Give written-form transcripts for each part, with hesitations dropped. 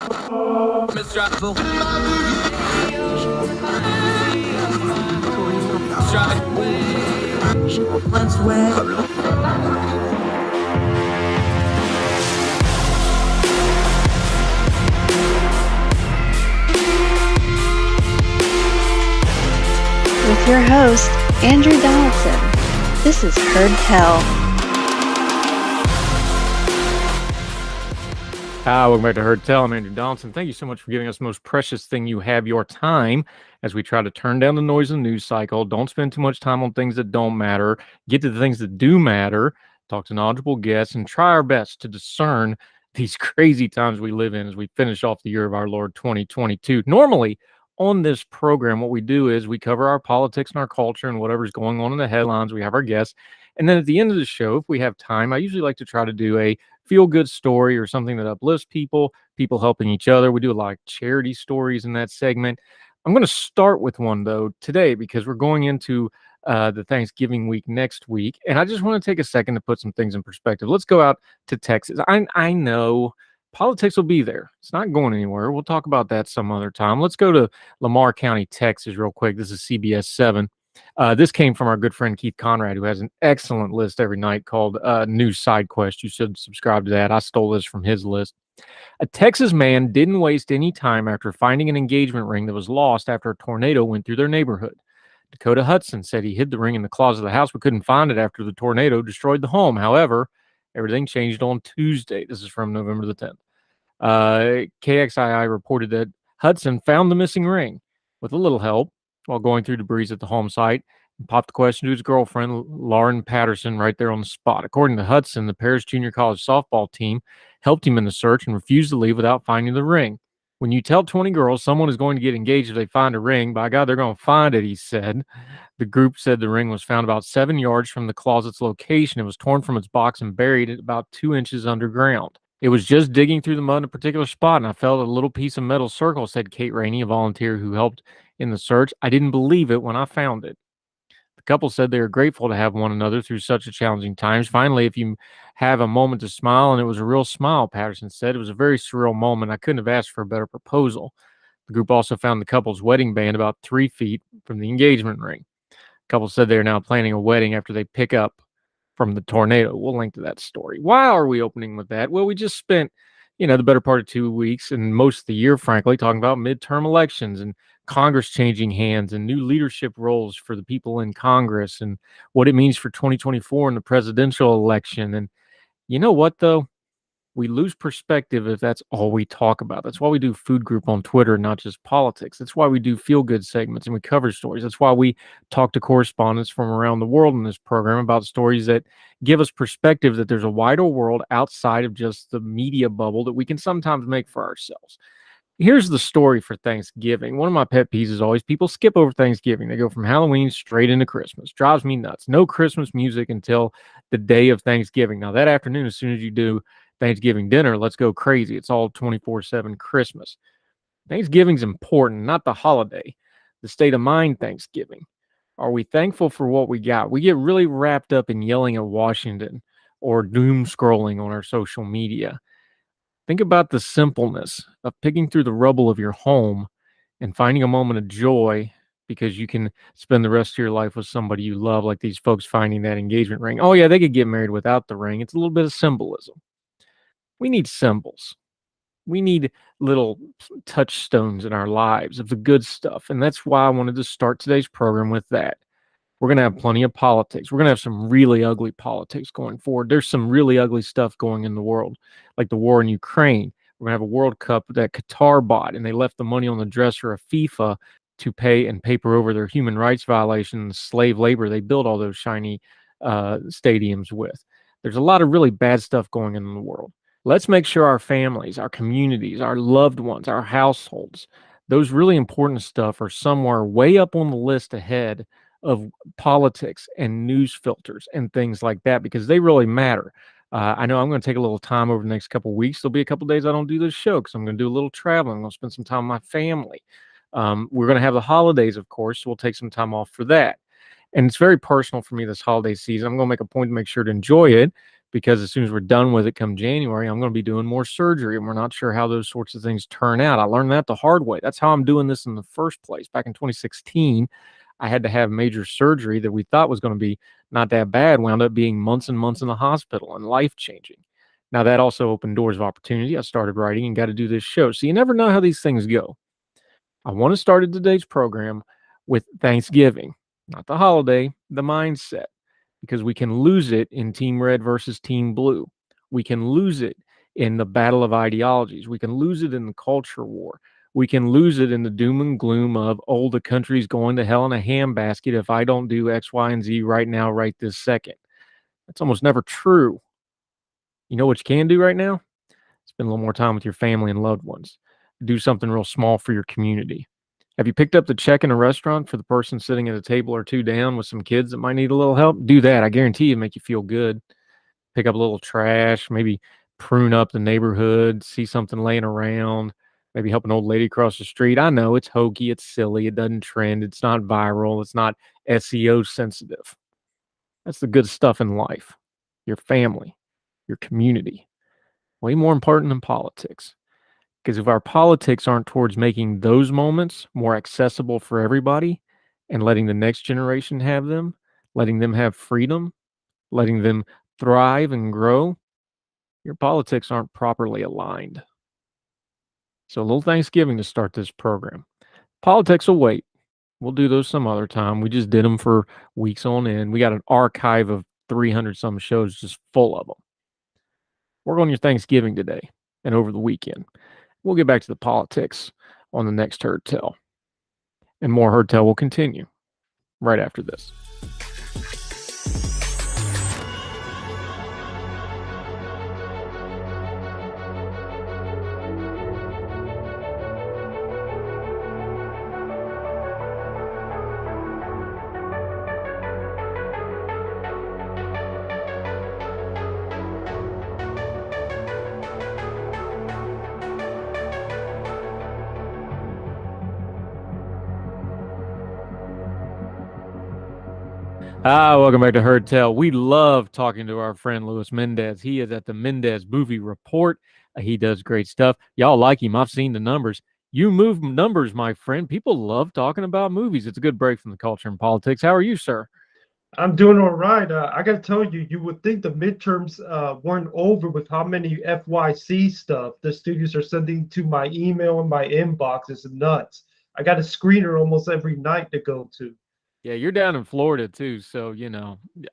With your host, Andrew Donaldson. This is Heard Tell. Welcome back to Heard Tell. I'm Andrew Donaldson. Thank you so much for giving us the most precious thing you have, your time, as we try to turn down the noise of the news cycle. Don't spend too much time on things that don't matter. Get to the things that do matter. Talk to knowledgeable guests and try our best to discern these crazy times we live in as we finish off the year of our Lord 2022. Normally, on this program, what we do is we cover our politics and our culture and whatever's going on in the headlines. We have our guests. And then at the end of the show, if we have time, I usually like to try to do a feel-good story or something that uplifts people helping each other. We do a lot of charity stories in that segment. I'm going to start with one, though, today because we're going into the Thanksgiving week next week. And I just want to take a second to put some things in perspective. Let's go out to Texas. I know politics will be there. It's not going anywhere. We'll talk about that some other time. Let's go to Lamar County, Texas, real quick. This is CBS 7. This came from our good friend Keith Conrad, who has an excellent list every night called News Side Quest. You should subscribe to that. I stole this from his list. A Texas man didn't waste any time after finding an engagement ring that was lost after a tornado went through their neighborhood. Dakota Hudson said he hid the ring in the closet of the house but couldn't find it after the tornado destroyed the home. However, everything changed on Tuesday. This is from November the 10th. KXII reported that Hudson found the missing ring with a little help while going through debris at the home site and popped the question to his girlfriend, Lauren Patterson, right there on the spot. According to Hudson, the Paris Junior College softball team helped him in the search and refused to leave without finding the ring. When you tell 20 girls someone is going to get engaged if they find a ring, by God, they're going to find it, he said. The group said the ring was found about 7 yards from the closet's location. It was torn from its box and buried at about 2 inches underground. It was just digging through the mud in a particular spot, and I felt a little piece of metal circle, said Kate Rainey, a volunteer who helped in the search. I didn't believe it when I found it. The couple said they are grateful to have one another through such a challenging times. Finally, if you have a moment to smile, and it was a real smile, Patterson said. It was a very surreal moment. I couldn't have asked for a better proposal. The group also found the couple's wedding band about 3 feet from the engagement ring. The couple said they are now planning a wedding after they pick up from the tornado. We'll link to that story. Why are we opening with that? Well, we just spent, the better part of 2 weeks and most of the year, frankly, talking about midterm elections and Congress changing hands and new leadership roles for the people in Congress and what it means for 2024 and the presidential election. And you know what, though? We lose perspective if that's all we talk about. That's why we do Food Group on Twitter, not just politics. That's why we do feel-good segments and we cover stories. That's why we talk to correspondents from around the world in this program about stories that give us perspective that there's a wider world outside of just the media bubble that we can sometimes make for ourselves. Here's the story for Thanksgiving. One of my pet peeves is always people skip over Thanksgiving. They go from Halloween straight into Christmas. Drives me nuts. No Christmas music until the day of Thanksgiving. Now, that afternoon, as soon as you do Thanksgiving dinner, let's go crazy. It's all 24/7 Christmas. Thanksgiving's important, not the holiday. The state of mind Thanksgiving. Are we thankful for what we got? We get really wrapped up in yelling at Washington or doom scrolling on our social media. Think about the simpleness of picking through the rubble of your home and finding a moment of joy because you can spend the rest of your life with somebody you love, like these folks finding that engagement ring. Oh, yeah, they could get married without the ring. It's a little bit of symbolism. We need symbols. We need little touchstones in our lives of the good stuff. And that's why I wanted to start today's program with that. We're going to have plenty of politics. We're going to have some really ugly politics going forward. There's some really ugly stuff going in the world, like the war in Ukraine. We're going to have a World Cup that Qatar bought, and they left the money on the dresser of FIFA to pay and paper over their human rights violations, slave labor they built all those shiny stadiums with. There's a lot of really bad stuff going on in the world. Let's make sure our families, our communities, our loved ones, our households, those really important stuff are somewhere way up on the list ahead of politics and news filters and things like that, because they really matter. I know I'm going to take a little time over the next couple of weeks. There'll be a couple of days I don't do this show because I'm going to do a little traveling. I'm going to spend some time with my family. We're going to have the holidays, of course, so we'll take some time off for that. And it's very personal for me this holiday season. I'm going to make a point to make sure to enjoy it because as soon as we're done with it come January, I'm going to be doing more surgery, and we're not sure how those sorts of things turn out. I learned that the hard way. That's how I'm doing this in the first place. Back in 2016, I had to have major surgery that we thought was going to be not that bad, wound up being months and months in the hospital and life-changing. Now, that also opened doors of opportunity. I started writing and got to do this show. So you never know how these things go. I want to start today's program with Thanksgiving, not the holiday, the mindset, because we can lose it in Team Red versus Team Blue. We can lose it in the battle of ideologies. We can lose it in the culture war. We can lose it in the doom and gloom of, oh, the country's going to hell in a handbasket if I don't do X, Y, and Z right now, right this second. That's almost never true. You know what you can do right now? Spend a little more time with your family and loved ones. Do something real small for your community. Have you picked up the check in a restaurant for the person sitting at a table or two down with some kids that might need a little help? Do that. I guarantee you make you feel good. Pick up a little trash, maybe prune up the neighborhood, see something laying around, maybe help an old lady across the street. I know it's hokey, it's silly, it doesn't trend, it's not viral, it's not SEO sensitive. That's the good stuff in life. Your family, your community. Way more important than politics. Because if our politics aren't towards making those moments more accessible for everybody and letting the next generation have them, letting them have freedom, letting them thrive and grow, your politics aren't properly aligned. So a little Thanksgiving to start this program. Politics will wait. We'll do those some other time. We just did them for weeks on end. We got an archive of 300 some shows just full of them. Work on your Thanksgiving today and over the weekend. We'll get back to the politics on the next Heard Tell. And more Heard Tell will continue right after this. Welcome back to Heard Tell. We love talking to our friend Louis Mendez. He is at the Mendez Movie Report. He does great stuff. Y'all like him. I've seen the numbers. You move numbers, my friend. People love talking about movies. It's a good break from the culture and politics. How are you, sir? I'm doing all right. I got to tell you, you would think the midterms weren't over with how many FYC stuff the studios are sending to my email and my inbox. It's nuts. I got a screener almost every night to go to. Yeah, you're down in Florida too, so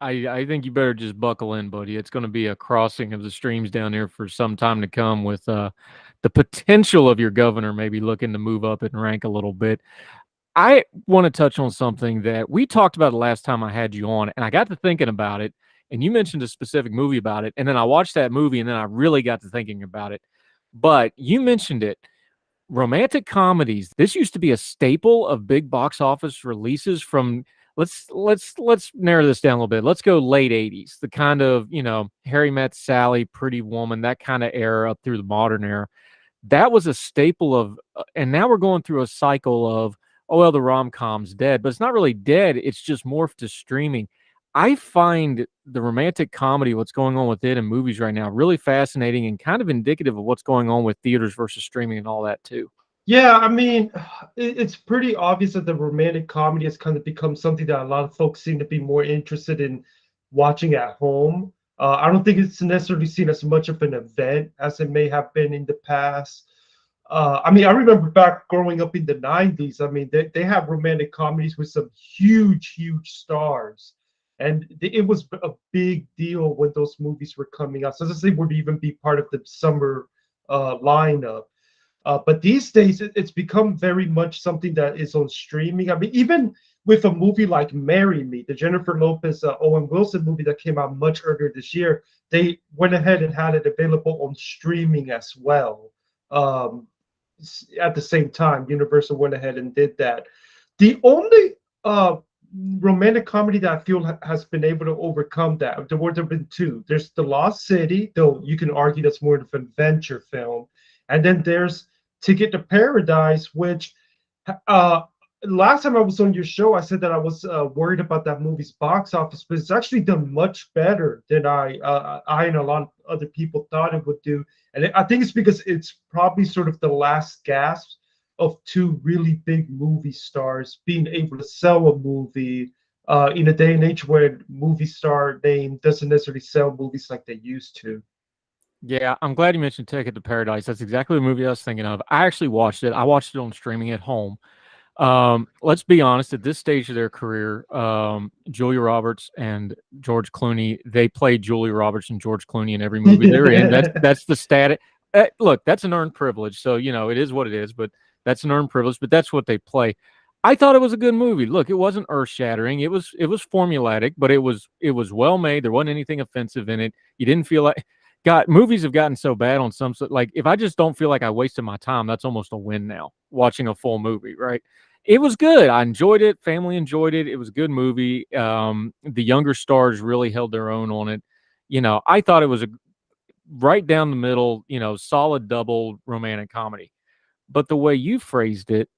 I think you better just buckle in, buddy. It's going to be a crossing of the streams down there for some time to come, with the potential of your governor maybe looking to move up in rank a little bit. I want to touch on something that we talked about the last time I had you on, and I got to thinking about it, and you mentioned a specific movie about it, and then I watched that movie, and then I really got to thinking about it. But you mentioned it. Romantic comedies. This used to be a staple of big box office releases from, let's narrow this down a little bit. Let's go late 80s. The kind of, Harry Met Sally, Pretty Woman, that kind of era up through the modern era. That was a staple of, and now we're going through a cycle of, oh, well, the rom-com's dead, but it's not really dead. It's just morphed to streaming. I find the romantic comedy, what's going on with it in movies right now, really fascinating and kind of indicative of what's going on with theaters versus streaming and all that too. Yeah, I mean, it's pretty obvious that the romantic comedy has kind of become something that a lot of folks seem to be more interested in watching at home. I don't think it's necessarily seen as much of an event as it may have been in the past. I mean, I remember back growing up in the 90s, I mean, they have romantic comedies with some huge, huge stars. And it was a big deal when those movies were coming out. So this thing would even be part of the summer lineup. But these days, it's become very much something that is on streaming. I mean, even with a movie like Marry Me, the Jennifer Lopez, Owen Wilson movie that came out much earlier this year, they went ahead and had it available on streaming as well. At the same time, Universal went ahead and did that. The only romantic comedy that I feel has been able to overcome that, there have been two. There's The Lost City, though you can argue that's more of an adventure film. And then there's Ticket to Paradise, which last time I was on your show, I said that I was worried about that movie's box office, but it's actually done much better than I and a lot of other people thought it would do. And I think it's because it's probably sort of the last gasp of two really big movie stars being able to sell a movie in a day and age where movie star name doesn't necessarily sell movies like they used to. Yeah, I'm glad you mentioned Ticket to Paradise. That's exactly the movie I was thinking of. I actually watched it. I watched it on streaming at home. Let's be honest, at this stage of their career, Julia Roberts and George Clooney, they play Julia Roberts and George Clooney in every movie they're in. That's the status. Look, that's an earned privilege. So, it is what it is, but that's an earned privilege, but that's what they play. I thought it was a good movie. Look, it wasn't earth-shattering. It was formulaic, but it was well made. There wasn't anything offensive in it. You didn't feel like God, movies have gotten so bad on some, like, if I just don't feel like I wasted my time, that's almost a win now, watching a full movie, right? It was good. I enjoyed it. Family enjoyed it. It was a good movie. The younger stars really held their own on it. I thought it was a right down the middle, solid double romantic comedy. But the way you phrased it,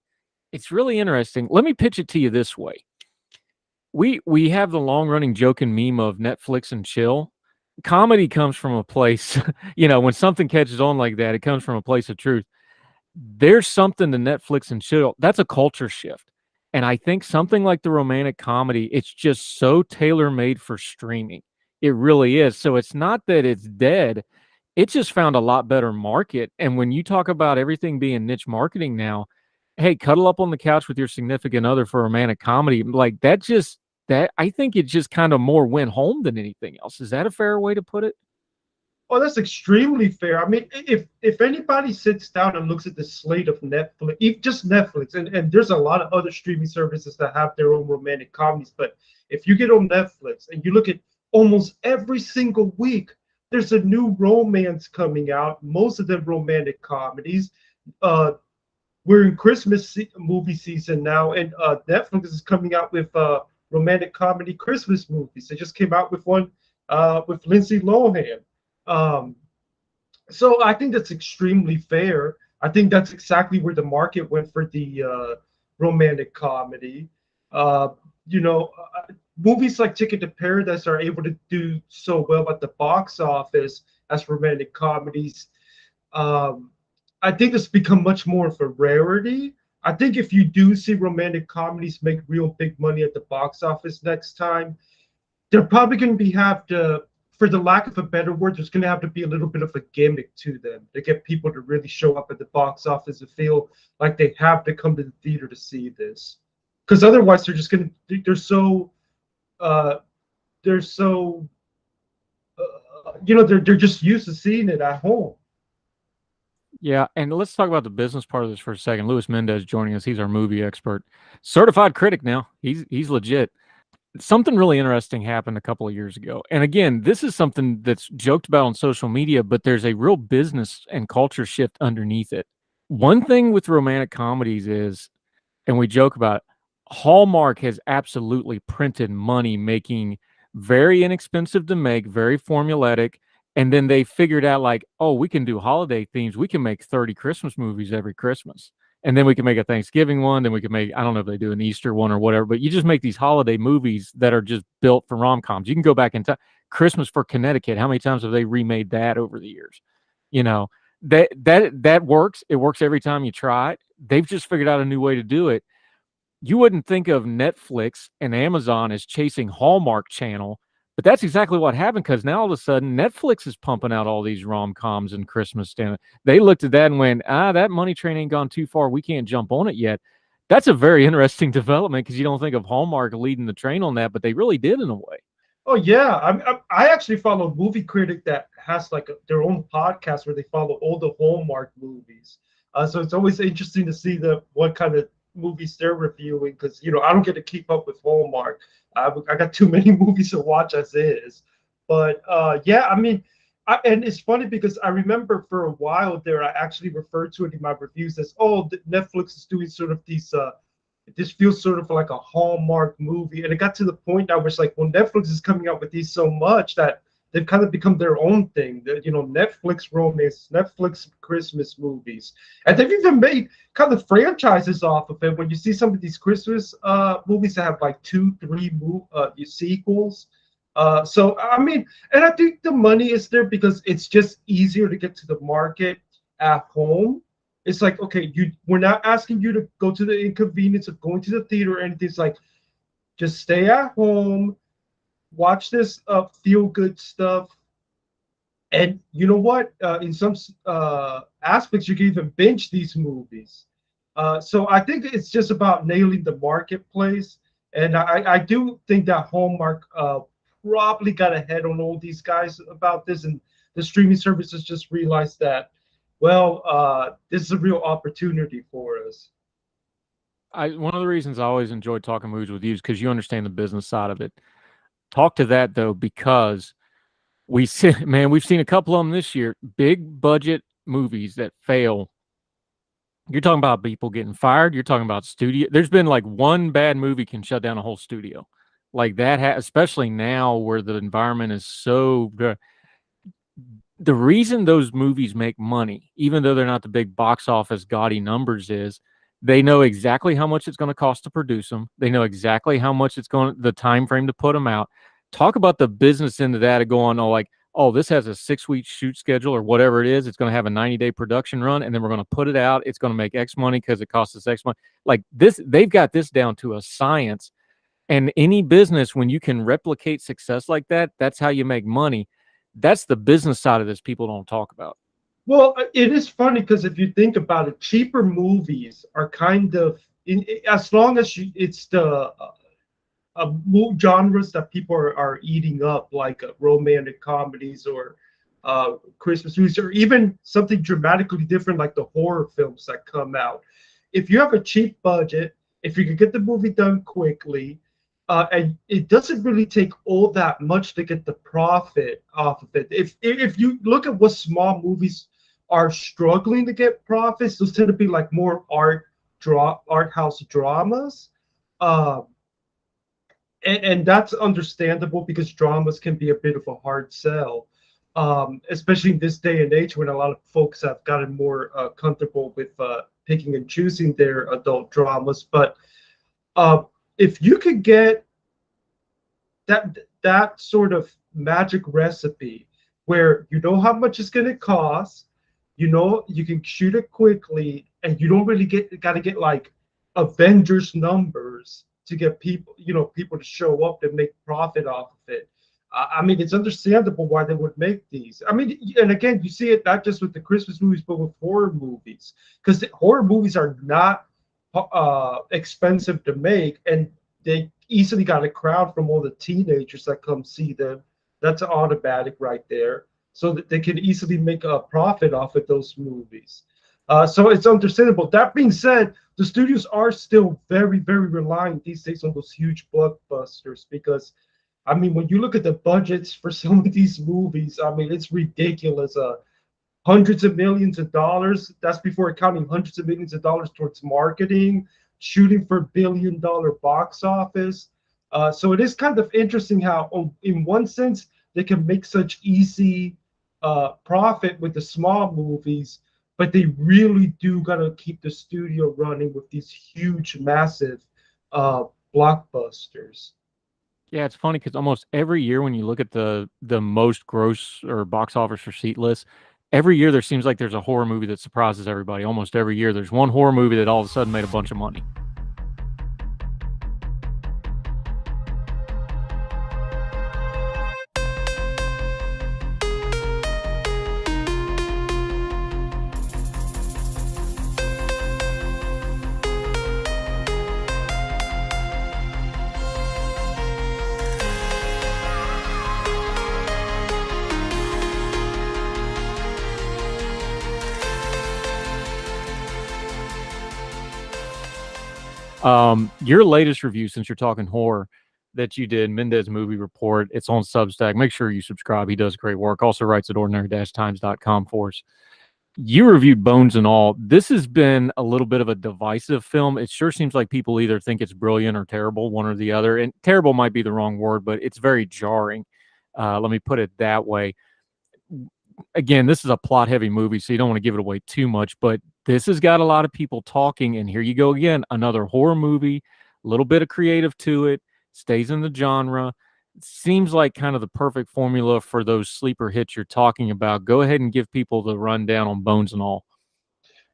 it's really interesting. Let me pitch it to you this way. We have the long-running joke and meme of Netflix and chill. Comedy comes from a place, when something catches on like that, it comes from a place of truth. There's something to Netflix and chill. That's a culture shift. And I think something like the romantic comedy, it's just so tailor-made for streaming. It really is. So it's not that it's dead. It just found a lot better market. And when you talk about everything being niche marketing now, hey, cuddle up on the couch with your significant other for a romantic comedy, like that I think it just kind of more went home than anything else. Is that a fair way to put it? Oh, that's extremely fair. I mean, if anybody sits down and looks at the slate of Netflix, just Netflix, and there's a lot of other streaming services that have their own romantic comedies, but if you get on Netflix and you look at almost every single week, there's a new romance coming out. Most of them romantic comedies. We're in Christmas movie season now, and Netflix is coming out with romantic comedy Christmas movies. They just came out with one with Lindsay Lohan. So I think that's extremely fair. I think that's exactly where the market went for the romantic comedy. Movies like Ticket to Paradise are able to do so well at the box office as romantic comedies. I think it's become much more of a rarity. I think if you do see romantic comedies make real big money at the box office next time, they're probably going to have to, for the lack of a better word, there's going to have to be a little bit of a gimmick to them to get people to really show up at the box office and feel like they have to come to the theater to see this. Because otherwise, they're just going to, they're so they're just used to seeing it at home. Yeah, and let's talk about the business part of this for a second. Louis Mendez joining us. He's our movie expert, certified critic now. He's legit. Something really interesting happened a couple of years ago. And again, this is something that's joked about on social media, but there's a real business and culture shift underneath it. One thing with romantic comedies is, and we joke about it, Hallmark has absolutely printed money making very inexpensive to make, very formulaic. And then they figured out like, oh, we can do holiday themes. We can make 30 Christmas movies every Christmas. And then we can make a Thanksgiving one. Then we can make, I don't know if they do an Easter one or whatever, but you just make these holiday movies that are just built for rom-coms. You can go back in time. Christmas for Connecticut. How many times have they remade that over the years? That works. It works every time you try it. They've just figured out a new way to do it. You wouldn't think of Netflix and Amazon as chasing Hallmark Channel, but that's exactly what happened, because now all of a sudden Netflix is pumping out all these rom-coms and Christmas. They looked at that and went, that money train ain't gone too far. We can't jump on it yet. That's a very interesting development, because you don't think of Hallmark leading the train on that, but they really did in a way. Oh, yeah. I actually follow a movie critic that has like their own podcast where they follow all the Hallmark movies. So it's always interesting to see what kind of movies they're reviewing, because I don't get to keep up with Hallmark. I got too many movies to watch as is. But yeah, I mean, and it's funny because I remember for a while there, I actually referred to it in my reviews as, Netflix is doing sort of these, this feels sort of like a Hallmark movie. And it got to the point I was like, well, Netflix is coming out with these so much that they've kind of become their own thing. Netflix romance, Netflix Christmas movies, and they've even made kind of franchises off of it. When you see some of these Christmas movies that have like 2, 3 sequels. So I mean, and I think the money is there because it's just easier to get to the market at home. It's like, okay, we're not asking you to go to the inconvenience of going to the theater or anything. It's like, just stay at home, watch this feel good stuff. And you know what? In some aspects, you can even binge these movies. So I think it's just about nailing the marketplace. And I do think that Hallmark probably got ahead on all these guys about this. And the streaming services just realized that, well, this is a real opportunity for us. One of the reasons I always enjoy talking movies with you is because you understand the business side of it. Talk to that though, because we've seen a couple of them this year. Big budget movies that fail. You're talking about people getting fired. You're talking about studio. There's been like one bad movie can shut down a whole studio, like that. Especially now where the environment is so good. The reason those movies make money, even though they're not the big box office gaudy numbers, is they know exactly how much it's going to cost to produce them. They know exactly how much the time frame to put them out. Talk about the business into that of going, this has a 6-week shoot schedule or whatever it is. It's going to have a 90-day production run, and then we're going to put it out. It's going to make X money because it costs us X money. Like this, they've got this down to a science. And any business, when you can replicate success like that, that's how you make money. That's the business side of this people don't talk about. Well, it is funny because if you think about it, cheaper movies are kind of, as long as it's the genres that people are eating up, like romantic comedies or Christmas movies, or even something dramatically different like the horror films that come out. If you have a cheap budget, if you can get the movie done quickly, and it doesn't really take all that much to get the profit off of it. If you look at what small movies are struggling to get profits, those tend to be like more art house dramas. And that's understandable because dramas can be a bit of a hard sell, especially in this day and age when a lot of folks have gotten more comfortable with picking and choosing their adult dramas. But if you could get that sort of magic recipe where you know how much it's going to cost, you can shoot it quickly, and you don't really got to get like Avengers numbers to get people to show up and make profit off of it. I mean, it's understandable why they would make these. I mean, and again, you see it not just with the Christmas movies, but with horror movies, because horror movies are not expensive to make, and they easily got a crowd from all the teenagers that come see them. That's automatic right there, so that they can easily make a profit off of those movies. So it's understandable. That being said, the studios are still very, very reliant these days on those huge blockbusters because, I mean, when you look at the budgets for some of these movies, I mean, it's ridiculous. Hundreds of millions of dollars. That's before accounting hundreds of millions of dollars towards marketing, shooting for billion-dollar box office. So it is kind of interesting how, in one sense, they can make such easy profit with the small movies, but they really do gotta keep the studio running with these huge, massive blockbusters. Yeah, it's funny because almost every year when you look at the most gross or box office receipt list, every year there seems like there's a horror movie that surprises everybody. Almost every year there's one horror movie that all of a sudden made a bunch of money. Your latest review, since you're talking horror, that you did, Mendez Movie Report, it's on Substack. Make sure you subscribe. He does great work. Also writes at ordinary-times.com for us. You reviewed Bones and All. This has been a little bit of a divisive film. It sure seems like people either think it's brilliant or terrible, one or the other. And terrible might be the wrong word, but it's very jarring. Let me put it that way. Again, this is a plot-heavy movie, so you don't want to give it away too much, but this has got a lot of people talking, and here you go again, another horror movie, a little bit of creative to it, stays in the genre. Seems like kind of the perfect formula for those sleeper hits you're talking about. Go ahead and give people the rundown on Bones and All.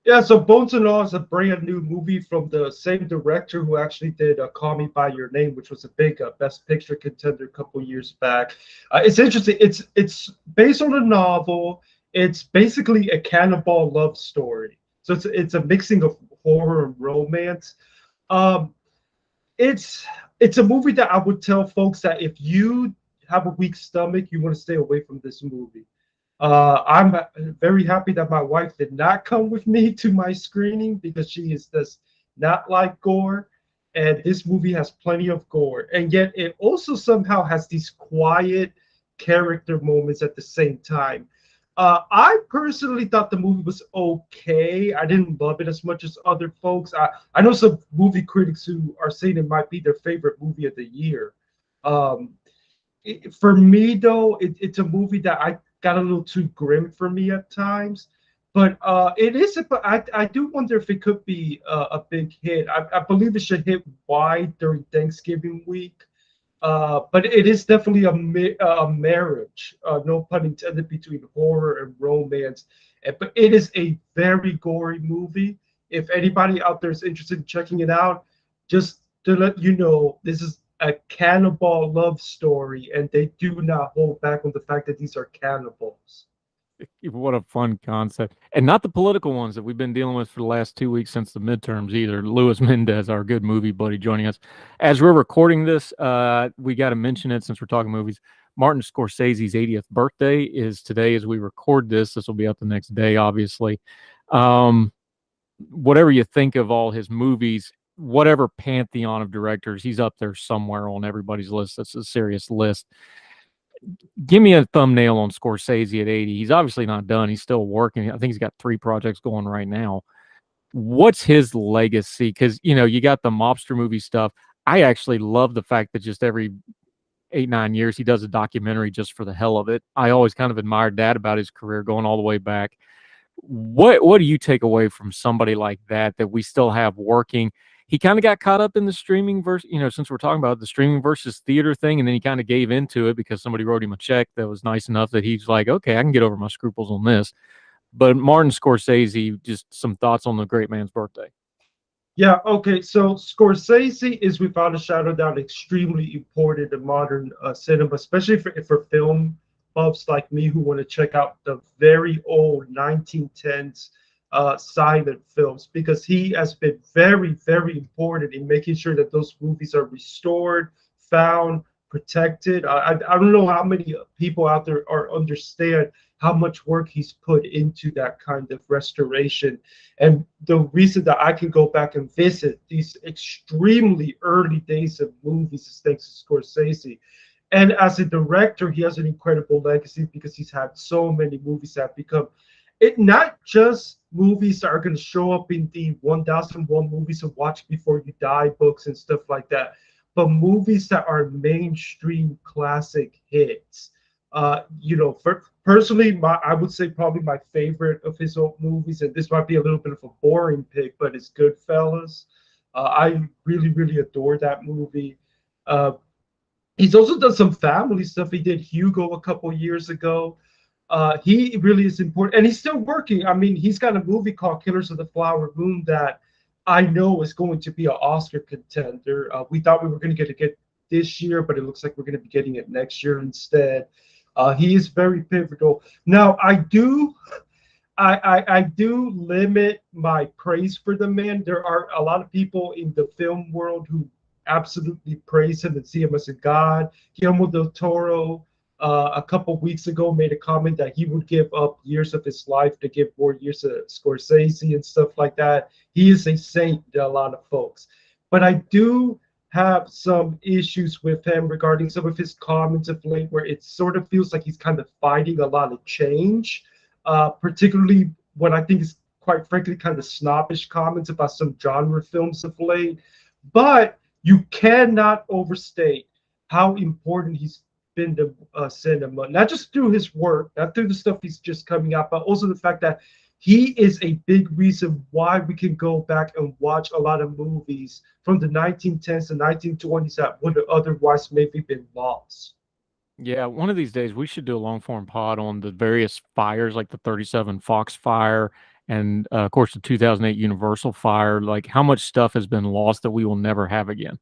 Yeah, so Bones and All is a brand new movie from the same director who actually did Call Me by Your Name, which was a big Best Picture contender a couple years back. It's interesting. It's based on a novel. It's basically a cannibal love story. So it's a mixing of horror and romance. Um, it's a movie that I would tell folks that if you have a weak stomach, you want to stay away from this movie. I'm very happy that my wife did not come with me to my screening because she does not like gore. And this movie has plenty of gore. And yet it also somehow has these quiet character moments at the same time. I personally thought the movie was okay. I didn't love it as much as other folks. I know some movie critics who are saying it might be their favorite movie of the year. Um, for me, though, it's a movie that I got a little too grim for me at times. But it is. But I do wonder if it could be a big hit. I believe it should hit wide during Thanksgiving week. But it is definitely a marriage, no pun intended, between horror and romance. But it is a very gory movie. If anybody out there is interested in checking it out, just to let you know, this is a cannibal love story, and they do not hold back on the fact that these are cannibals. What a fun concept. And not the political ones that we've been dealing with for the last 2 weeks since the midterms either. Louis Mendez, our good movie buddy, joining us. As we're recording this, we got to mention it since we're talking movies. Martin Scorsese's 80th birthday is today as we record this. This will be out the next day, obviously. Whatever you think of all his movies, whatever pantheon of directors, he's up there somewhere on everybody's list. That's a serious list. Give me a thumbnail on Scorsese at 80. He's obviously not done. He's still working. I think he's got 3 projects going right now. What's his legacy? Because, you got the mobster movie stuff. I actually love the fact that just every 8-9 years he does a documentary just for the hell of it. I always kind of admired that about his career going all the way back. What do you take away from somebody like that we still have working? He kind of got caught up in the streaming versus, since we're talking about the streaming versus theater thing, and then he kind of gave into it because somebody wrote him a check that was nice enough that he's like, okay, I can get over my scruples on this. But Martin Scorsese, just some thoughts on the great man's birthday. Yeah, okay. So Scorsese is without a shadow of doubt extremely important in modern cinema, especially for film buffs like me who want to check out the very old 1910s silent films, because he has been very, very important in making sure that those movies are restored, found, protected. I don't know how many people out there understand how much work he's put into that kind of restoration. And the reason that I can go back and visit these extremely early days of movies is thanks to Scorsese. And as a director, he has an incredible legacy because he's had so many movies that have become not just movies that are going to show up in the 1001 movies to watch before you die books and stuff like that, but movies that are mainstream classic hits. Personally, I would say probably my favorite of his old movies, and this might be a little bit of a boring pick, but it's Goodfellas. I really, really adore that movie. He's also done some family stuff. He did Hugo a couple years ago. He really is important, and he's still working. I mean, he's got a movie called Killers of the Flower Moon that I know is going to be an Oscar contender. We thought we were going to get this year, but it looks like we're going to be getting it next year instead. He is very pivotal. Now, I do limit my praise for the man. There are a lot of people in the film world who absolutely praise him and see him as a god. Guillermo del Toro, a couple weeks ago, made a comment that he would give up years of his life to give more years to Scorsese and stuff like that. He is a saint to a lot of folks. But I do have some issues with him regarding some of his comments of late, where it sort of feels like he's kind of fighting a lot of change, particularly what I think is, quite frankly, kind of snobbish comments about some genre films of late. But you cannot overstate how important he's been to cinema, not just through his work, not through the stuff he's just coming out, but also the fact that he is a big reason why we can go back and watch a lot of movies from the 1910s and 1920s that would have otherwise maybe been lost. Yeah, one of these days we should do a long form pod on the various fires, like the 37 Fox fire and, of course, the 2008 Universal fire. Like how much stuff has been lost that we will never have again,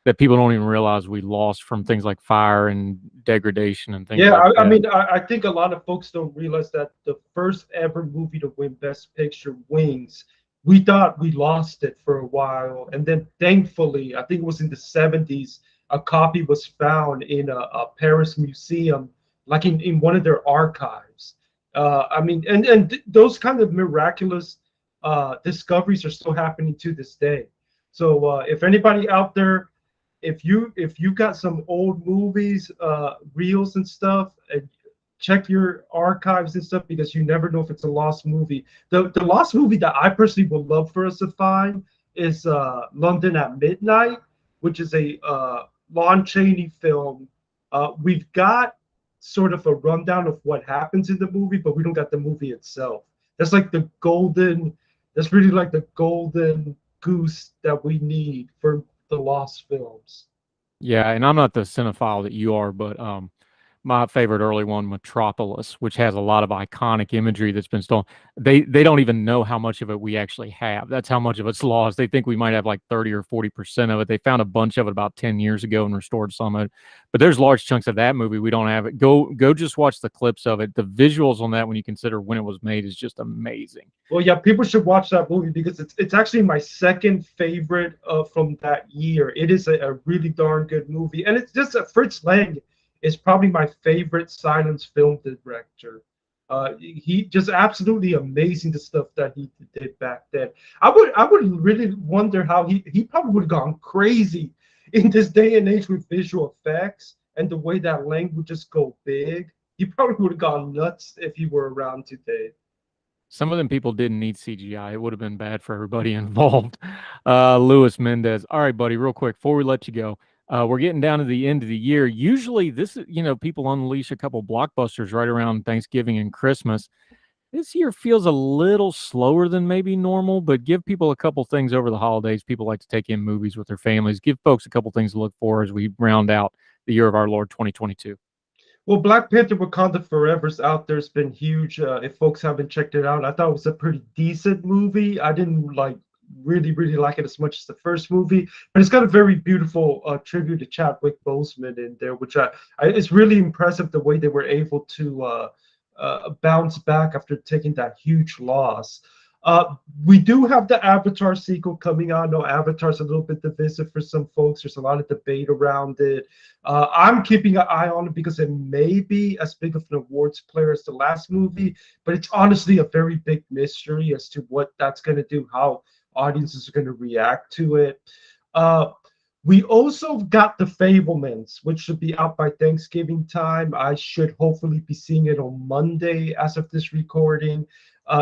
that people don't even realize we lost from things like fire and degradation and things Yeah, like I that. mean, I think a lot of folks don't realize that the first ever movie to win Best Picture, Wings, we thought we lost it for a while. And then thankfully, I think it was in the 70s, a copy was found in a Paris museum, like in one of their archives. I mean, those kind of miraculous discoveries are still happening to this day. So if anybody out there, if you got some old movies, reels and stuff, check your archives and stuff, because you never know if it's a lost movie. The lost movie that I personally would love for us to find is London at Midnight, which is a Lon Chaney film. We've got sort of a rundown of what happens in the movie, but we don't got the movie itself. That's like the golden. That's really like the golden goose that we need for the lost films. Yeah, and I'm not the cinephile that you are, but my favorite early one, Metropolis, which has a lot of iconic imagery that's been stolen. They don't even know how much of it we actually have. That's how much of it's lost. They think we might have like 30 or 40% of it. They found a bunch of it about 10 years ago and restored some of it. But there's large chunks of that movie we don't have it. Go just watch the clips of it. The visuals on that, when you consider when it was made, is just amazing. Well, yeah, people should watch that movie because it's actually my second favorite from that year. It is a really darn good movie, and it's just Fritz Lang is probably my favorite silence film director. He just absolutely amazing, the stuff that he did back then. I would really wonder how he probably would have gone crazy in this day and age with visual effects and the way that Lang would just go big. He probably would have gone nuts if he were around today. Some of them people didn't need CGI. It would have been bad for everybody involved. Louis Mendez. All right, buddy, real quick, before we let you go, we're getting down to the end of the year. Usually this is, people unleash a couple blockbusters right around Thanksgiving and Christmas. This year feels a little slower than maybe normal, but give people a couple things over the holidays. People like to take in movies with their families. Give folks a couple things to look for as we round out the year of our Lord 2022. Well, Black Panther Wakanda Forever's out there. It's been huge. If folks haven't checked it out, I thought it was a pretty decent movie. I didn't really like it as much as the first movie, but it's got a very beautiful tribute to Chadwick Boseman in there, which it's really impressive the way they were able to bounce back after taking that huge loss. We do have the Avatar sequel coming out. No, Avatar's a little bit divisive for some folks. There's a lot of debate around it. I'm keeping an eye on it because it may be as big of an awards player as the last movie, but it's honestly a very big mystery as to what that's going to do, how audiences are going to react to it. We also got The Fablemans, which should be out by Thanksgiving time. I should hopefully be seeing it on Monday as of this recording.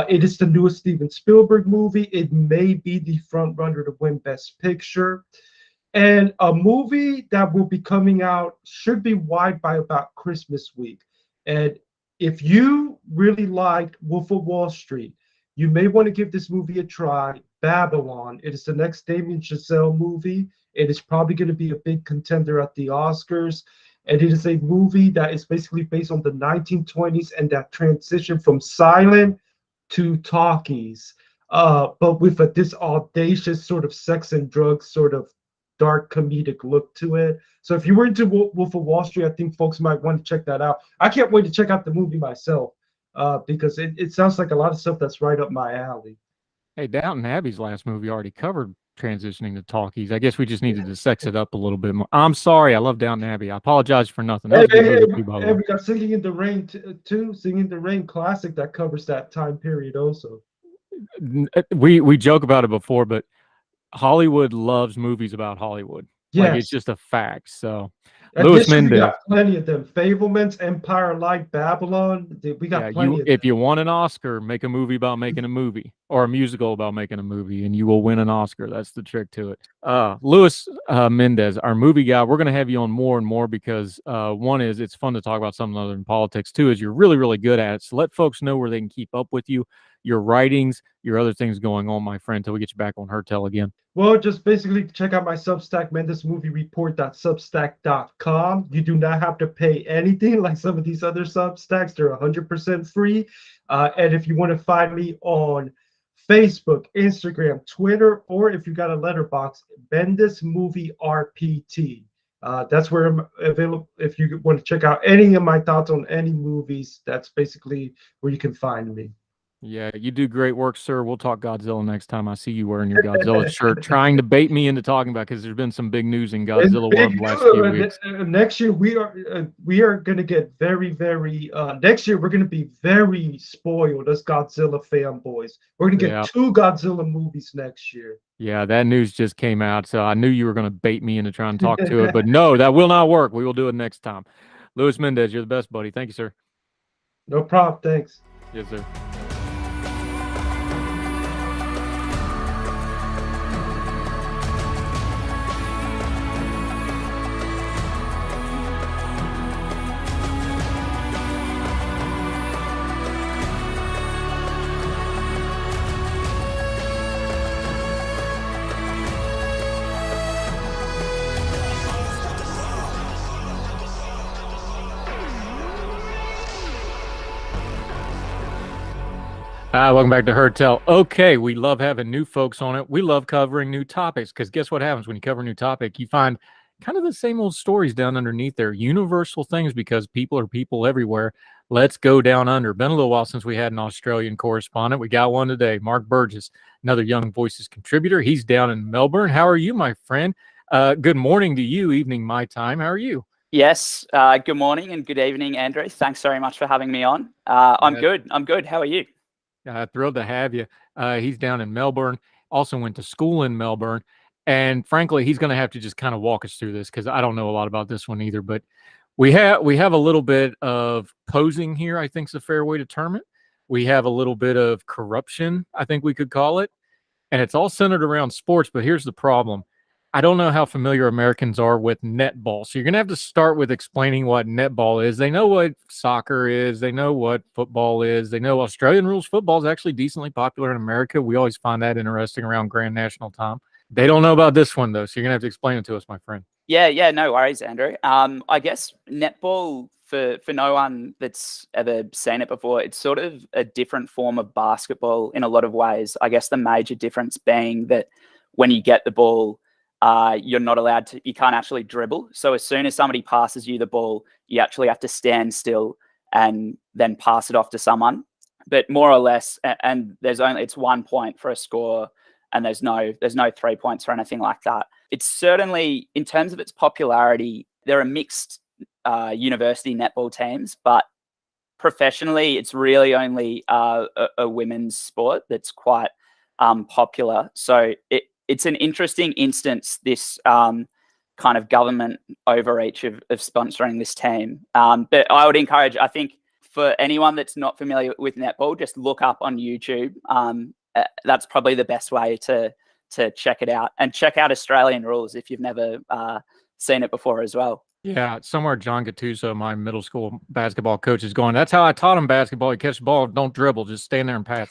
It is the newest Steven Spielberg movie. It may be the front runner to win Best Picture. And a movie that will be coming out should be wide by about Christmas week. And if you really liked Wolf of Wall Street, you may want to give this movie a try. Babylon. It is the next Damien Chazelle movie. It is probably going to be a big contender at the Oscars. And it is a movie that is basically based on the 1920s and that transition from silent to talkies, but with this audacious sort of sex and drugs sort of dark comedic look to it. So if you were into Wolf of Wall Street, I think folks might want to check that out. I can't wait to check out the movie myself because it sounds like a lot of stuff that's right up my alley. Hey, Downton Abbey's last movie already covered transitioning to talkies. I guess we just needed to sex it up a little bit more. I'm sorry. I love Downton Abbey. I apologize for nothing. Hey, we got Singing in the Rain too. Singing in the Rain classic that covers that time period also. We joke about it before, but Hollywood loves movies about Hollywood. Yes. Like, it's just a fact. So, Louis Additionally, we Mendez. got plenty of them. Fablements, Empire Light, Babylon. We got plenty of them. If you want an Oscar, make a movie about making a movie, or a musical about making a movie, and you will win an Oscar. That's the trick to it. Louis Mendez, our movie guy, we're going to have you on more and more because one is it's fun to talk about something other than politics. Two is you're really, really good at it. So let folks know where they can keep up with you, your writings, your other things going on, my friend, until we get you back on Her Tell again. Well, just basically check out my Substack, mendezmoviereport.substack.com. You do not have to pay anything like some of these other Substacks. They're 100% free. And if you want to find me on Facebook, Instagram, Twitter, or if you got a letterbox, Mendez Movie RPT. That's where I'm available. If you want to check out any of my thoughts on any movies, that's basically where you can find me. Yeah, you do great work, sir. We'll talk Godzilla next time I see you wearing your Godzilla shirt, trying to bait me into talking about because there's been some big news in Godzilla world the last few weeks. Next year we are going to get very, very. Next year we're going to be very spoiled as Godzilla fanboys. We're going to get 2 Godzilla movies next year. Yeah, that news just came out, so I knew you were going to bait me into trying to talk to it, but no, that will not work. We will do it next time. Louis Mendez, you're the best, buddy. Thank you, sir. No problem. Thanks. Yes, sir. Welcome back to Her Tell. Okay, we love having new folks on it. We love covering new topics because guess what happens when you cover a new topic? You find kind of the same old stories down underneath there, universal things because people are people everywhere. Let's go down under. Been a little while since we had an Australian correspondent. We got one today, Mark Burgess, another Young Voices contributor. He's down in Melbourne. How are you, my friend? Good morning to you, evening my time. How are you? Yes, good morning and good evening, Andrew. Thanks very much for having me on. I'm good. How are you? Thrilled to have you. He's down in Melbourne, also went to school in Melbourne. And frankly, he's going to have to just kind of walk us through this because I don't know a lot about this one either. But we have a little bit of posing here, I think is a fair way to term it. We have a little bit of corruption, I think we could call it. And it's all centered around sports. But here's the problem. I don't know how familiar Americans are with netball. So you're going to have to start with explaining what netball is. They know what soccer is. They know what football is. They know Australian rules football is actually decently popular in America. We always find that interesting around Grand National time. They don't know about this one, though. So you're going to have to explain it to us, my friend. Yeah, no worries, Andrew. I guess netball, for no one that's ever seen it before, it's sort of a different form of basketball in a lot of ways. I guess the major difference being that when you get the ball, you're not allowed to, you can't actually dribble. So as soon as somebody passes you the ball, you actually have to stand still and then pass it off to someone. But more or less, and it's 1 point for a score, and there's no 3 points or anything like that. It's certainly, in terms of its popularity, there are mixed university netball teams, but professionally, it's really only a women's sport that's quite popular. So it's an interesting instance, this kind of government overreach of sponsoring this team. But I would encourage, I think, for anyone that's not familiar with netball, just look up on YouTube. That's probably the best way to check it out, and check out Australian rules if you've never seen it before as well. Yeah, somewhere John Gattuso, my middle school basketball coach, is going, that's how I taught him basketball. You catch the ball, don't dribble, just stand there and pass.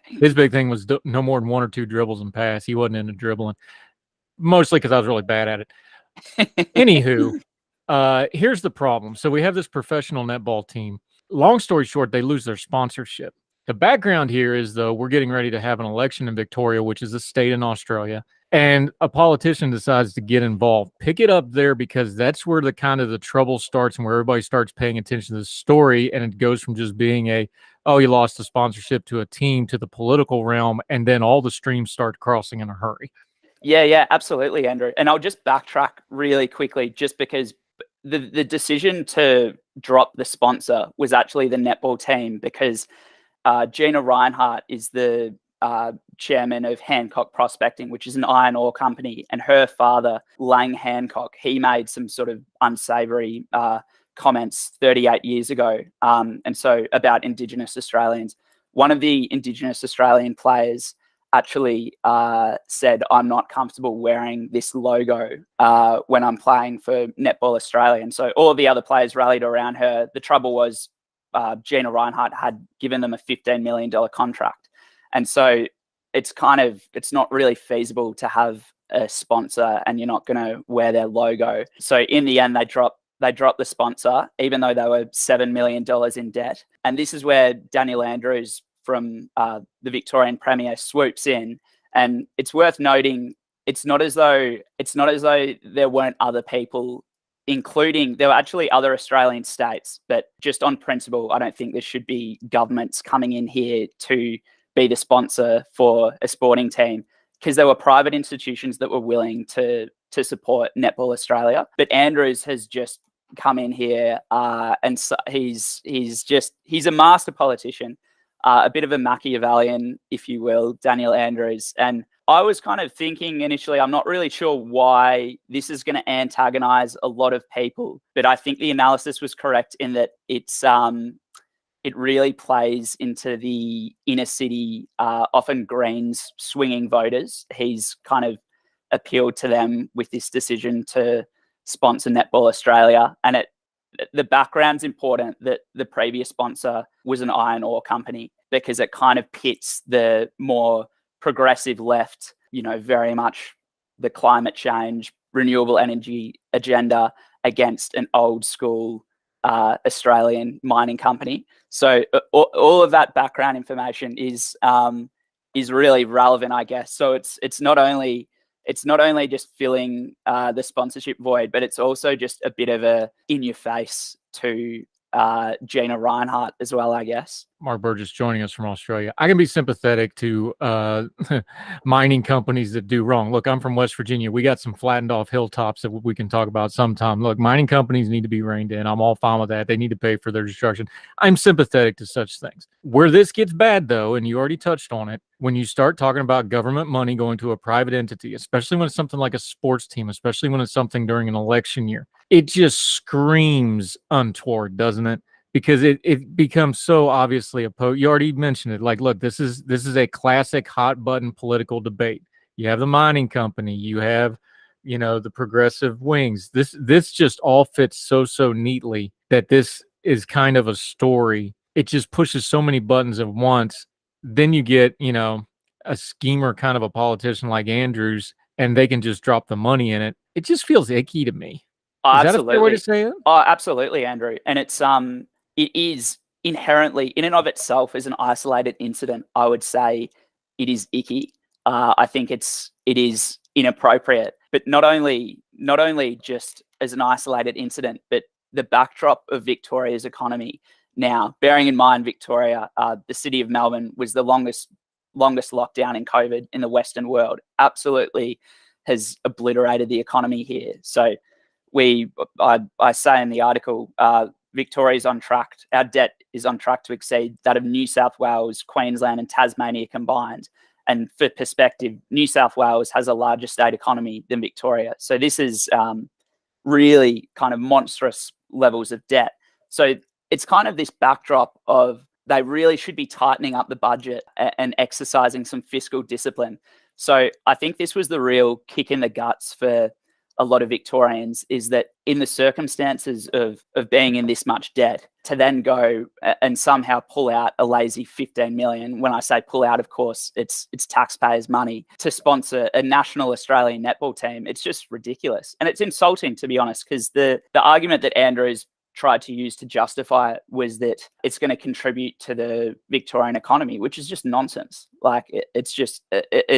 His big thing was no more than 1 or 2 dribbles and pass. He wasn't into dribbling, mostly because I was really bad at it. Anywho, here's the problem. So we have this professional netball team. Long story short, they lose their sponsorship. The background here is, though, we're getting ready to have an election in Victoria, which is a state in Australia. And a politician decides to get involved. Pick it up there because that's where the trouble starts and where everybody starts paying attention to the story. And it goes from just being you lost the sponsorship to a team to the political realm. And then all the streams start crossing in a hurry. Yeah, absolutely, Andrew. And I'll just backtrack really quickly just because the decision to drop the sponsor was actually the netball team because Gina Reinhart is the chairman of Hancock Prospecting, which is an iron ore company, and her father, Lang Hancock, he made some sort of unsavory comments 38 years ago, and so about Indigenous Australians. One of the Indigenous Australian players actually said, "I'm not comfortable wearing this logo when I'm playing for Netball Australia." And so all of the other players rallied around her. The trouble was Gina Reinhart had given them a $15 million contract. And so it's not really feasible to have a sponsor and you're not going to wear their logo. So in the end, they dropped the sponsor, even though they were $7 million in debt. And this is where Daniel Andrews from the Victorian Premier swoops in. And it's worth noting, it's not as though there weren't other people, including there were actually other Australian states, but just on principle, I don't think there should be governments coming in here to be the sponsor for a sporting team, because there were private institutions that were willing to support Netball Australia. But Andrews has just come in here and so he's a master politician, a bit of a Machiavellian, if you will, Daniel Andrews. And I was kind of thinking initially, I'm not really sure why this is going to antagonize a lot of people, but I think the analysis was correct in that it really plays into the inner city, often Greens swinging voters. He's kind of appealed to them with this decision to sponsor Netball Australia. And the background's important that the previous sponsor was an iron ore company, because it kind of pits the more progressive left, very much the climate change, renewable energy agenda against an old school Australian mining company. So all of that background information is really relevant, I guess. So it's not only just filling the sponsorship void, but it's also just a bit of a in your face to Gina Reinhart as well, I guess. Mark Burgess joining us from Australia. I can be sympathetic to mining companies that do wrong. Look, I'm from West Virginia. We got some flattened off hilltops that we can talk about sometime. Look, mining companies need to be reined in. I'm all fine with that. They need to pay for their destruction. I'm sympathetic to such things. Where this gets bad, though, and you already touched on it, when you start talking about government money going to a private entity, especially when it's something like a sports team, especially when it's something during an election year, it just screams untoward, doesn't it? Because it becomes so obviously you already mentioned it. Like, look, this is a classic hot button political debate. You have the mining company, you have, the progressive wings. This just all fits so neatly that this is kind of a story. It just pushes so many buttons at once. Then you get, a schemer kind of a politician like Andrews, and they can just drop the money in it. It just feels icky to me. Is that a fair way to say it? Oh, absolutely, Andrew. And it is inherently, in and of itself, as an isolated incident, I would say it is icky. I think it is inappropriate. But not only just as an isolated incident, but the backdrop of Victoria's economy. Now, bearing in mind, Victoria, the city of Melbourne, was the longest lockdown in COVID in the Western world. Absolutely has obliterated the economy here. So I say in the article, Victoria's on track. Our debt is on track to exceed that of New South Wales, Queensland, and Tasmania combined. And for perspective, New South Wales has a larger state economy than Victoria. So this is really kind of monstrous levels of debt. So it's kind of this backdrop of they really should be tightening up the budget and exercising some fiscal discipline. So I think this was the real kick in the guts for a lot of Victorians, is that in the circumstances of being in this much debt, to then go and somehow pull out a lazy 15 million. When I say pull out, of course, it's taxpayers' money to sponsor a national Australian netball team. It's just ridiculous. And it's insulting, to be honest, because the argument that Andrews tried to use to justify it was that it's going to contribute to the Victorian economy, which is just nonsense. Like it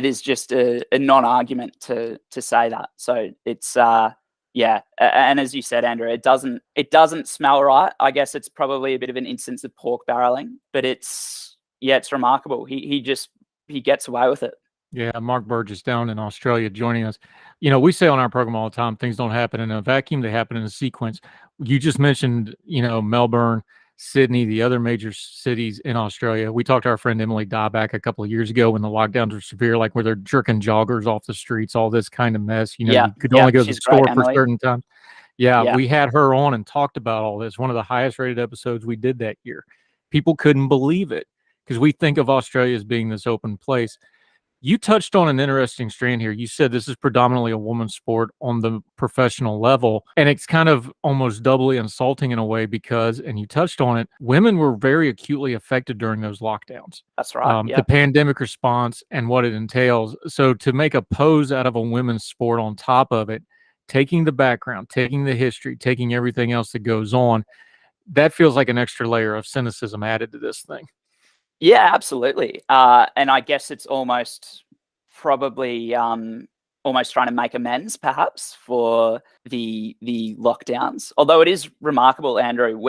is just a non-argument to say that. So it's and as you said, Andrew, it doesn't smell right. I guess it's probably a bit of an instance of pork barreling, but it's remarkable. He gets away with it. Yeah, Mark Burgess down in Australia joining us. We say on our program all the time, things don't happen in a vacuum, they happen in a sequence. You just mentioned, Melbourne, Sydney, the other major cities in Australia. We talked to our friend Emily Dieback a couple of years ago when the lockdowns were severe, like where they're jerking joggers off the streets, all this kind of mess. You know, you could only go to the she's great, store for Emily. certain times. Yeah, Yeah. we had her on and talked about all this. One of the highest rated episodes we did that year. People couldn't believe it because we think of Australia as being this open place. You touched on an interesting strand here. You said this is predominantly a woman's sport on the professional level, and it's kind of almost doubly insulting in a way because, and you touched on it, women were very acutely affected during those lockdowns. That's right. The pandemic response and what it entails. So to make a pose out of a women's sport on top of it, taking the background, taking the history, taking everything else that goes on, that feels like an extra layer of cynicism added to this thing. Yeah, absolutely. And I guess it's almost probably almost trying to make amends, perhaps, for the lockdowns. Although it is remarkable, Andrew,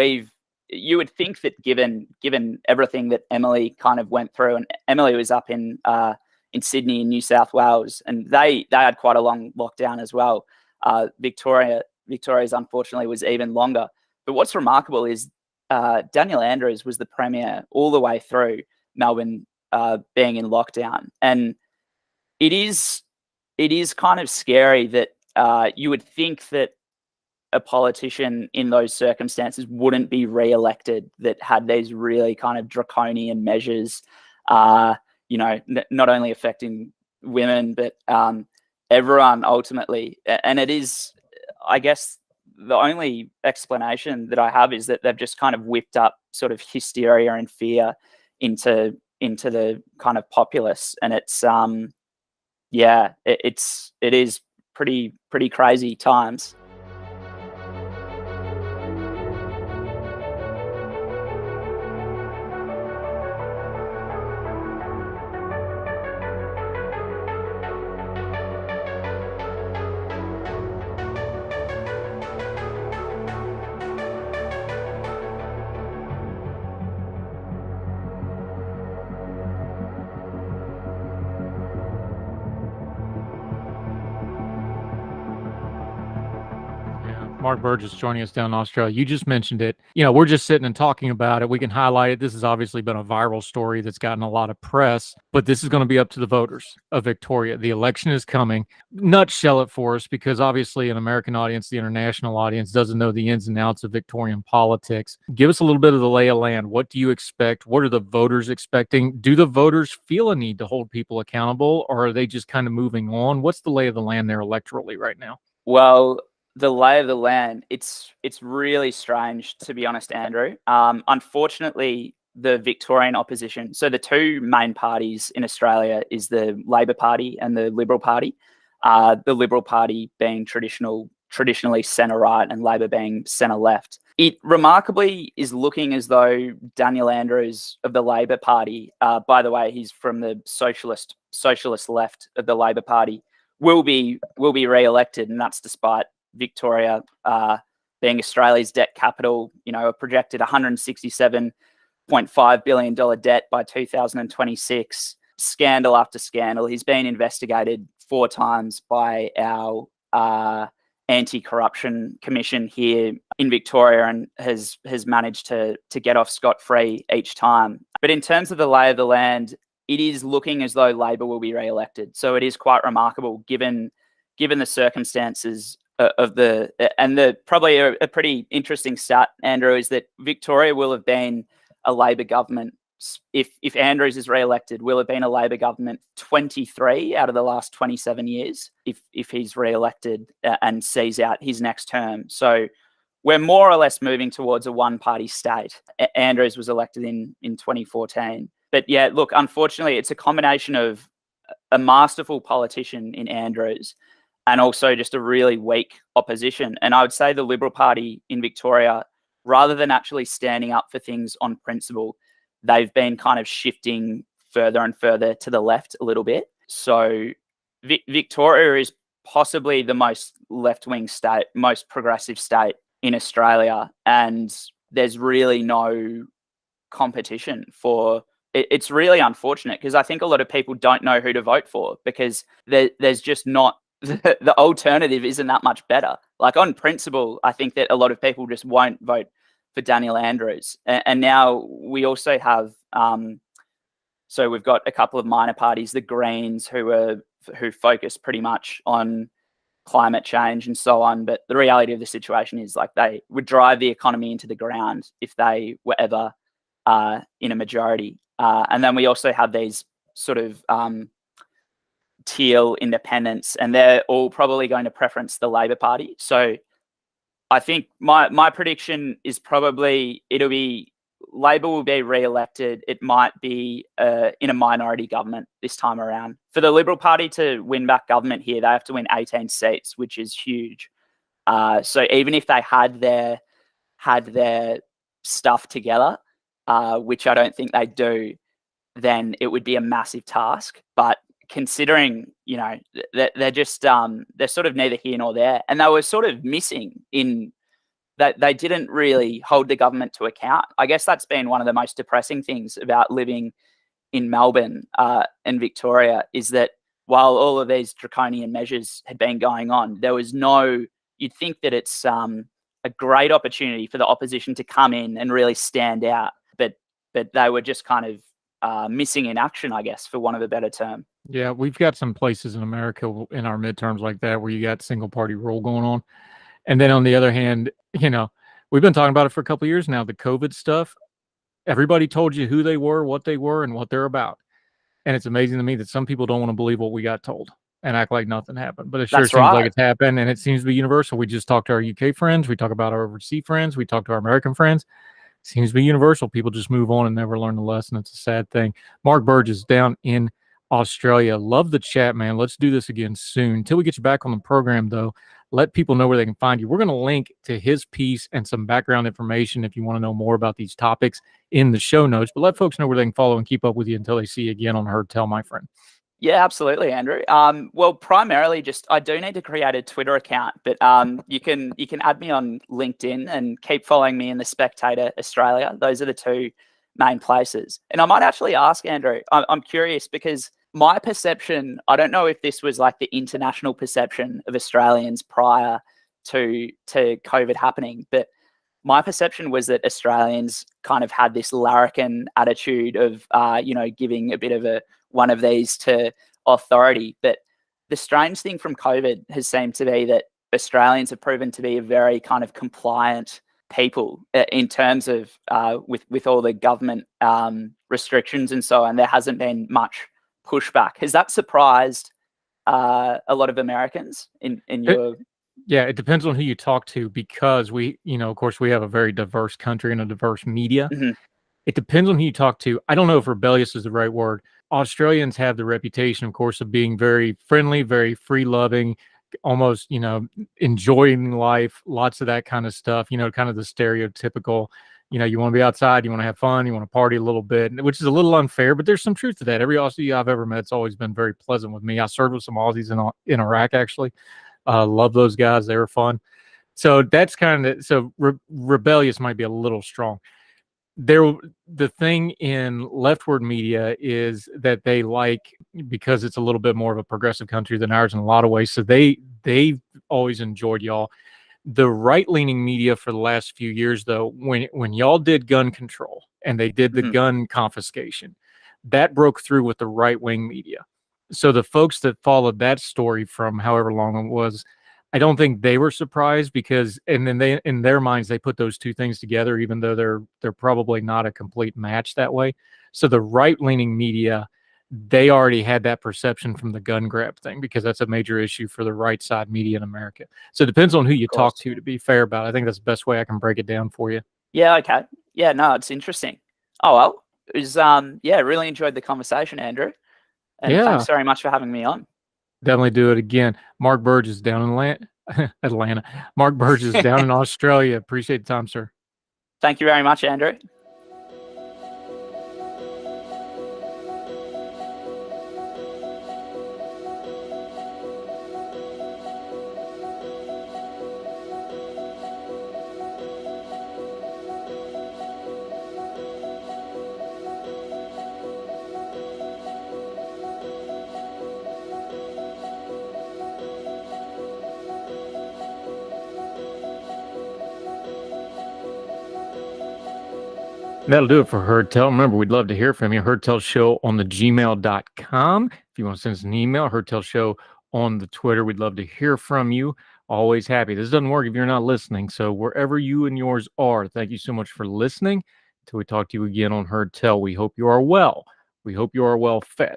you would think that given everything that Emily kind of went through, and Emily was up in Sydney in New South Wales, and they had quite a long lockdown as well. Victoria's unfortunately was even longer. But what's remarkable is Daniel Andrews was the premier all the way through Melbourne being in lockdown. And it is kind of scary that you would think that a politician in those circumstances wouldn't be re-elected, that had these really kind of draconian measures, not only affecting women, but everyone ultimately. And it is, I guess, the only explanation that I have is that they've just kind of whipped up sort of hysteria and fear into the kind of populace, and it's it is pretty crazy times. Mark Burgess joining us down in Australia. You just mentioned it. We're just sitting and talking about it. We can highlight it. This has obviously been a viral story that's gotten a lot of press, but this is going to be up to the voters of Victoria. The election is coming. Nutshell it for us, because obviously an American audience, the international audience, doesn't know the ins and outs of Victorian politics. Give us a little bit of the lay of land. What do you expect? What are the voters expecting? Do the voters feel a need to hold people accountable, or are they just kind of moving on? What's the lay of the land there electorally right now? Well, the lay of the land, it's really strange, to be honest, Andrew. Unfortunately, the Victorian opposition, so the two main parties in Australia is the Labor Party and the Liberal Party. The Liberal Party being traditionally centre-right and Labor being centre-left. It remarkably is looking as though Daniel Andrews of the Labor Party, by the way, he's from the socialist left of the Labor Party, will be re-elected, and that's despite Victoria being Australia's debt capital, a projected $167.5 billion debt by 2026. Scandal after scandal. He's been investigated 4 times by our anti-corruption commission here in Victoria, and has managed to get off scot-free each time. But in terms of the lay of the land, it is looking as though Labor will be re-elected. So it is quite remarkable given the circumstances probably a pretty interesting stat, Andrew, is that Victoria will have been a Labor government. If Andrews is re-elected, will have been a Labor government 23 out of the last 27 years if he's re-elected and sees out his next term. So we're more or less moving towards a one-party state. Andrews was elected in 2014. But yeah, look, unfortunately, it's a combination of a masterful politician in Andrews and also just a really weak opposition. And I would say the Liberal Party in Victoria, rather than actually standing up for things on principle, they've been kind of shifting further and further to the left a little bit. So Victoria is possibly the most left-wing state, most progressive state in Australia. And there's really no competition for it. It's really unfortunate, because I think a lot of people don't know who to vote for, because there's just not, the alternative isn't that much better. Like, on principle, I think that a lot of people just won't vote Daniel Andrews. And now we also have, so we've got a couple of minor parties, the Greens, who focus pretty much on climate change and so on. But the reality of the situation is, like, they would drive the economy into the ground if they were ever in a majority. And then we also have these sort of teal independents, and they're all probably going to preference the Labor Party. So I think my prediction is probably Labor will be re-elected. It might be in a minority government this time around. For the Liberal Party to win back government here, they have to win 18 seats, which is huge. So even if they had their stuff together, which I don't think they do, then it would be a massive task. But considering, they're just they're sort of neither here nor there, and they were sort of missing in that they didn't really hold the government to account. I guess that's been one of the most depressing things about living in Melbourne and Victoria, is that while all of these draconian measures had been going on, there was you'd think that it's a great opportunity for the opposition to come in and really stand out, but they were just kind of missing in action, I guess, for want of a better term. Yeah, we've got some places in America in our midterms like that where you got single party rule going on. And then on the other hand, we've been talking about it for a couple of years now, the COVID stuff. Everybody told you who they were, what and what they're about. And it's amazing to me that some people don't want to believe what we got told and act like nothing happened. But it sure seems like it's happened, and it seems to be universal. We just talked to our UK friends. We talk about our overseas friends. We talk to our American friends. It seems to be universal. People just move on and never learn the lesson. It's a sad thing. Mark Burgess down in Australia. Love the chat, man. Let's do this again soon. Until we get you back on the program, though, let people know where they can find you. We're going to link to his piece and some background information if you want to know more about these topics in the show notes. But let folks know where they can follow and keep up with you until they see you again on Heard Tell, my friend. Yeah, absolutely, Andrew. Well, primarily I do need to create a Twitter account, but you can add me on LinkedIn and keep following me in the Spectator Australia. Those are the two main places. And I might actually ask, Andrew, I'm curious, because my perception, I don't know if this was like the international perception of Australians prior to COVID happening, but my perception was that Australians kind of had this larrikin attitude of, giving a bit of one of these to authority. But the strange thing from COVID has seemed to be that Australians have proven to be a very kind of compliant people in terms of with all the government restrictions and so on. There hasn't been much pushback. Has that surprised a lot of Americans in your... Yeah, it depends on who you talk to, because we, of course, we have a very diverse country and a diverse media. Mm-hmm. It depends on who you talk to. I don't know if rebellious is the right word. Australians have the reputation, of course, of being very friendly, very free-loving, almost, enjoying life, lots of that kind of stuff, kind of the stereotypical, you want to be outside, you want to have fun, you want to party a little bit, which is a little unfair, but there's some truth to that. Every Aussie I've ever met's always been very pleasant with me. I served with some Aussies in Iraq, actually. Love those guys. They were fun. So that's kind of, rebellious might be a little strong. The thing in leftward media is that they like, because it's a little bit more of a progressive country than ours in a lot of ways. So they've always enjoyed y'all. The right-leaning media for the last few years, though, when y'all did gun control and they did the gun confiscation, that broke through with the right-wing media. So the folks that followed that story from however long it was, I don't think they were surprised, because, and then they, in their minds, they put those two things together, even though they're probably not a complete match that way. So the right-leaning media, they already had that perception from the gun grab thing, because that's a major issue for the right side media in America. So it depends on who you talk to be fair about it. I think that's the best way I can break it down for you. Yeah. Okay. Yeah. No, it's interesting. Oh, well, it was, really enjoyed the conversation, Andrew. And thanks very much for having me on. Definitely do it again. Mark Burgess down in Atlanta. Mark Burgess down in Australia. Appreciate the time, sir. Thank you very much, Andrew. That'll do it for Heard Tell. Remember, we'd love to hear from you. HeardTellShow on the gmail.com. If you want to send us an email, HeardTellShow on the Twitter. We'd love to hear from you. Always happy. This doesn't work if you're not listening. So wherever you and yours are, thank you so much for listening. Until we talk to you again on Heard Tell, we hope you are well. We hope you are well fed.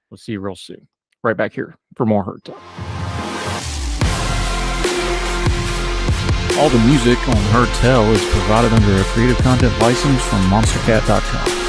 We'll see you real soon. Right back here for more Heard Tell. All the music on Heard Tell is provided under a Creative Content license from MonsterCat.com.